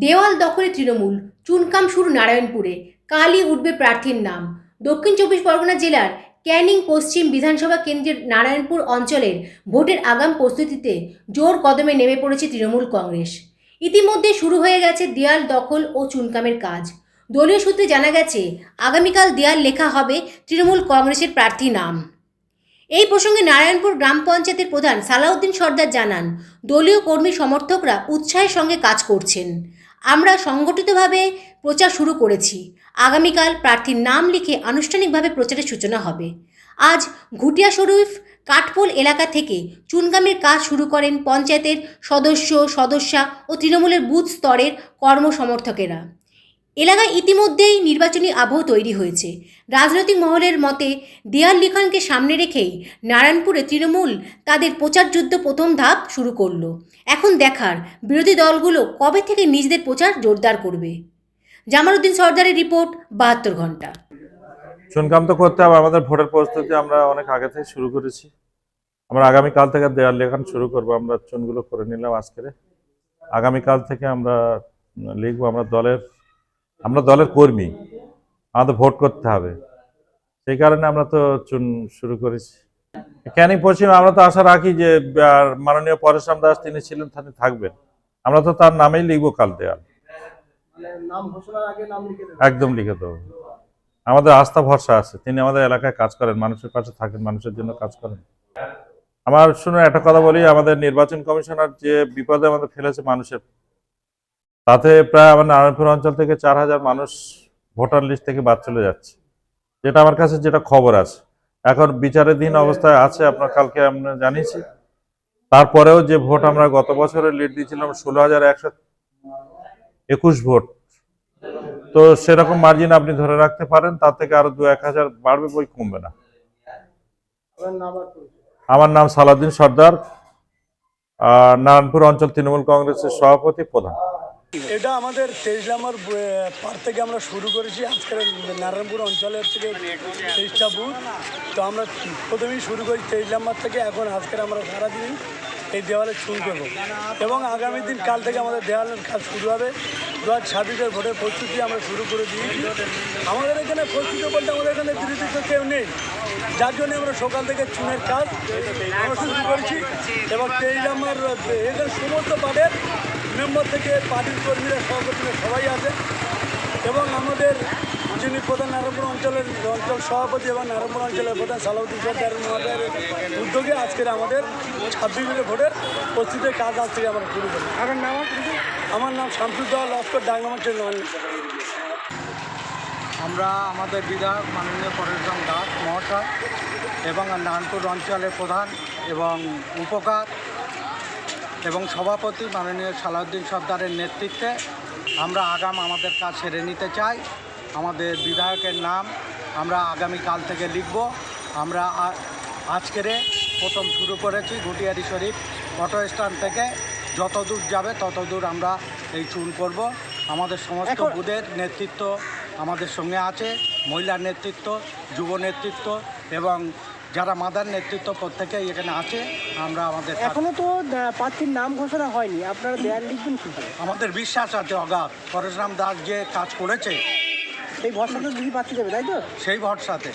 দেওয়াল দখলে তৃণমূল, চুনকাম শুরু নারায়ণপুরে, কালই উঠবে প্রার্থীর নাম। দক্ষিণ চব্বিশ পরগনা জেলার ক্যানিং পশ্চিম বিধানসভা কেন্দ্রের নারায়ণপুর অঞ্চলের ভোটের আগাম প্রস্তুতিতে জোর কদমে নেমে পড়েছে তৃণমূল কংগ্রেস। ইতিমধ্যে শুরু হয়ে গেছে দেয়াল দখল ও চুনকামের কাজ। দলীয় সূত্রে জানা গেছে আগামীকাল দেয়াল লেখা হবে তৃণমূল কংগ্রেসের প্রার্থী নাম। এই প্রসঙ্গে নারায়ণপুর গ্রাম পঞ্চায়েতের প্রধান সালাউদ্দিন সর্দার জানান, দলীয় কর্মী সমর্থকরা উৎসাহের সঙ্গে কাজ করছেন। আমরা সংগঠিতভাবে প্রচার শুরু করেছি। আগামীকাল প্রার্থীর নাম লিখে আনুষ্ঠানিকভাবে প্রচারের সূচনা হবে। আজ ঘুটিয়া শরীফ কাঠপোল এলাকা থেকে চুনকামের কাজ শুরু করেন পঞ্চায়েতের সদস্যা ও তৃণমূলের বুথ স্তরের কর্মসমর্থকেরা। এলাকায় ইতিমধ্যেই নির্বাচনী আবহ তৈরি হয়েছে। রাজনৈতিক মহলের মতে দেয়াল লিখনকে সামনে রেখেই নারায়ণপুরে তৃণমূল তাদের প্রচার যুদ্ধ প্রথম ধাপ শুরু করলো। এখন দেখার বিরোধী দলগুলো কবে থেকে নিজেদের প্রচার জোরদার করবে। জামালউদ্দিন সর্দারের রিপোর্ট, 72 ঘন্টা। চুনকাম তো করতে হবে, আমাদের ভোটের প্রস্তুতি আমরা অনেক আগে থেকে শুরু করেছি। আমরা আগামীকাল থেকে দেয়াল লেখান শুরু করবো। আমরা চুনগুলো করে নিলাম আজকে। আগামীকাল থেকে আমরা লিখবো। আমরা দলের কর্মী, আমাদের ভোট করতে হবে, সেই কারণে আমরা তো চুন শুরু করেছি। ক্যানিং পশ্চিম আমরা তো আশা রাখি যে মাননীয় পরেশরাম দাস তিনি ছিলেন, তিনি থাকবেন। আমরা তো তার নামেই লিখবো কাল দেয়াল। একদম লিখে দেবো। আমাদের আস্থা ভরসা আছে, তিনি আমাদের এলাকায় কাজ করেন, মানুষের পাশে থাকেন, মানুষের জন্য কাজ করেন। আমার শুনে একটা কথা বলি, আমাদের নির্বাচন কমিশনার যে বিপদে আমাদের ফেলেছে মানুষের, তাতে প্রায় আমার নারায়ণপুর অঞ্চল থেকে 4000 মানুষ ভোটার লিস্ট থেকে বাদ চলে যাচ্ছে, যেটা আমার কাছে যেটা খবর আছে। এখন বিচারাধীন অবস্থায় আছে, আপনার কালকে আমরা জানিয়েছি। তারপরেও যে ভোট আমরা গত বছরের লিড দিয়েছিলাম 16,121 ভোট, তো সেরকম মার্জিন আপনি ধরে রাখতে পারেন। তার থেকে আরো 2-1000 বাড়বে, বই কমবে না। আমার নাম সালাউদ্দিন সর্দার, নারায়ণপুর অঞ্চল তৃণমূল কংগ্রেসের সভাপতি প্রধান। এটা আমাদের 23 নম্বর পার থেকে আমরা শুরু করেছি। আজকের নারায়ণপুর অঞ্চলের থেকে 23টা বুথ, তো আমরা প্রথমেই শুরু করি 23 নম্বর থেকে। এখন আজকের আমরা সারাদিন এই দেওয়ালে চুন করবো এবং আগামী দিন কাল থেকে আমাদের দেওয়ালের কাজ শুরু হবে। 2026-এর ভোটের প্রস্তুতি আমরা শুরু করে দিয়েছি। আমাদের এখানে প্রস্তুতি বলতে আমাদের এখানে বিরোধী তো কেউ নেই, যার জন্য আমরা সকাল থেকে চুনের কাজ আমরা শুরু করেছি। এবং 23 নম্বর এখানে সমস্ত পার্টির মেম্বার থেকে পার্টির কর্মীরা, সভাপতিরা সবাই আছে। এবং আমাদের যিনি প্রধান নারায়ণপুর অঞ্চল সভাপতি এবং নারায়ণপুর অঞ্চলের প্রধান সালাউদ্দিন সরকার মহোদয়ের উদ্যোগে আজকের আমাদের 26 ভোটের প্রস্তুতির কাজ আজ থেকে আমরা শুরু করি। আমার নাম শামসুদ্দৌলা লস্কর, ডাকনামার আমরা আমাদের বিধায়ক মাননীয় পরেশরাম দাস মহাশয় এবং নারায়ণপুর অঞ্চলের প্রধান এবং উপকার এবং সভাপতি মাননীয় সালাউদ্দিন সর্দারের নেতৃত্বে আমরা আমাদের কাজ সেরে নিতে চাই। আমাদের বিধায়কের নাম আমরা আগামীকাল থেকে লিখব। আমরা আজকের প্রথম শুরু করেছি ঘুটিয়ারি শরীফ অটো স্ট্যান্ড থেকে, যত দূর যাবে তত দূর আমরা এই চুন করব। আমাদের সমস্ত বুথের নেতৃত্ব আমাদের সঙ্গে আছে, মহিলার নেতৃত্ব, যুব নেতৃত্ব এবং যারা মাদার নেতৃত্ব প্রত্যেকেই এখানে আছে। আমরা আমাদের এখনো তো প্রার্থীর নাম ঘোষণা হয়নি, আপনারা দেয়াল লিখবেন কি? আমাদের বিশ্বাস আছে অগাধ, পরেশরাম দাস যে কাজ করেছে সেই ভরসাতে দিদি প্রার্থী দেবে, তাই তো? সেই ভরসাতে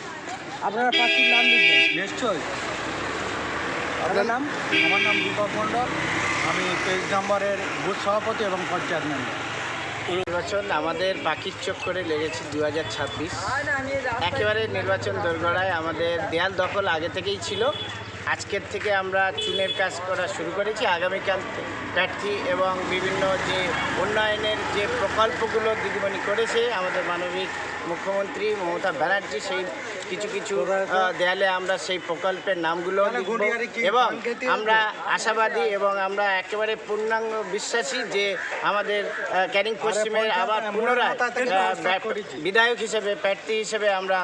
আপনারা প্রার্থীর নাম লিখবেন নিশ্চয়ই। আপনার নাম? আমার নাম দীপক মণ্ডল, আমি 23 নম্বরের বুথ সভাপতি এবং পঞ্চায়েত মেম্বার। নির্বাচন আমাদের পাখির চোখ করে লেগেছে 2026। একেবারে নির্বাচন দোরগোড়ায়। আমাদের দেয়াল দখল আগে থেকেই ছিল। আজকের থেকে আমরা চুনের কাজ করা শুরু করেছি। আগামীকাল প্রার্থী এবং বিভিন্ন যে উন্নয়নের যে প্রকল্পগুলো দিদিমণি করেছে আমাদের মাননীয় মুখ্যমন্ত্রী মমতা ব্যানার্জি, সেই কিছু দেয়ালে আমরা সেই প্রকল্পের নামগুলো লিখব এবং আমরা আশাবাদী এবং আমরা একেবারে পূর্ণাঙ্গ বিশ্বাসী যে আমাদের ক্যানিং পশ্চিমের আবার পুনরায় বিধায়ক হিসেবে, প্রার্থী হিসেবে আমরা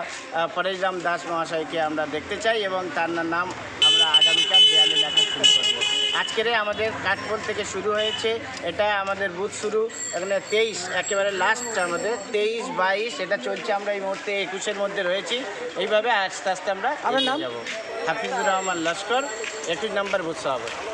পরেশরাম দাস মহাশয়কে আমরা দেখতে চাই এবং তার নাম আমরা আগামীকাল দেয়ালে লেখা শুরু করব। আজকের আমাদের কাঠপোল থেকে শুরু হয়েছে, এটা আমাদের বুথ শুরু। এখানে 23 একেবারে লাস্ট, আমাদের 23, 22 এটা চলছে। আমরা এই মুহূর্তে 21-এর মধ্যে রয়েছি। এইভাবে আস্তে আস্তে আমরা যাব। হাফিজুর রহমান লস্কর, 21 নম্বর বুথ সভাপতি।